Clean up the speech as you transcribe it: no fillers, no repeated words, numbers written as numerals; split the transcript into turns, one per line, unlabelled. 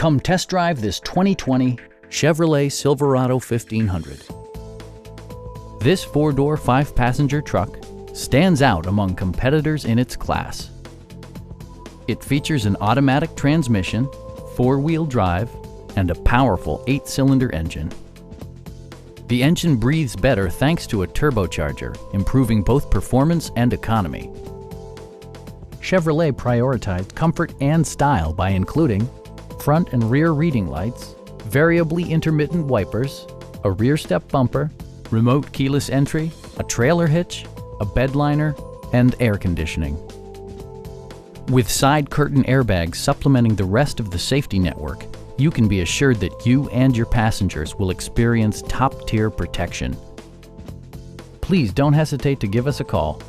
Come test drive this 2020 Chevrolet Silverado 1500. This four-door, five-passenger truck stands out among competitors in its class. It features an automatic transmission, four-wheel drive, and a powerful 8-cylinder engine. The engine breathes better thanks to a turbocharger, improving both performance and economy. Chevrolet prioritized comfort and style by including front and rear reading lights, variably intermittent wipers, a rear step bumper, remote keyless entry, a trailer hitch, a bedliner, and air conditioning. With side curtain airbags supplementing the rest of the safety network, you can be assured that you and your passengers will experience top-tier protection. Please don't hesitate to give us a call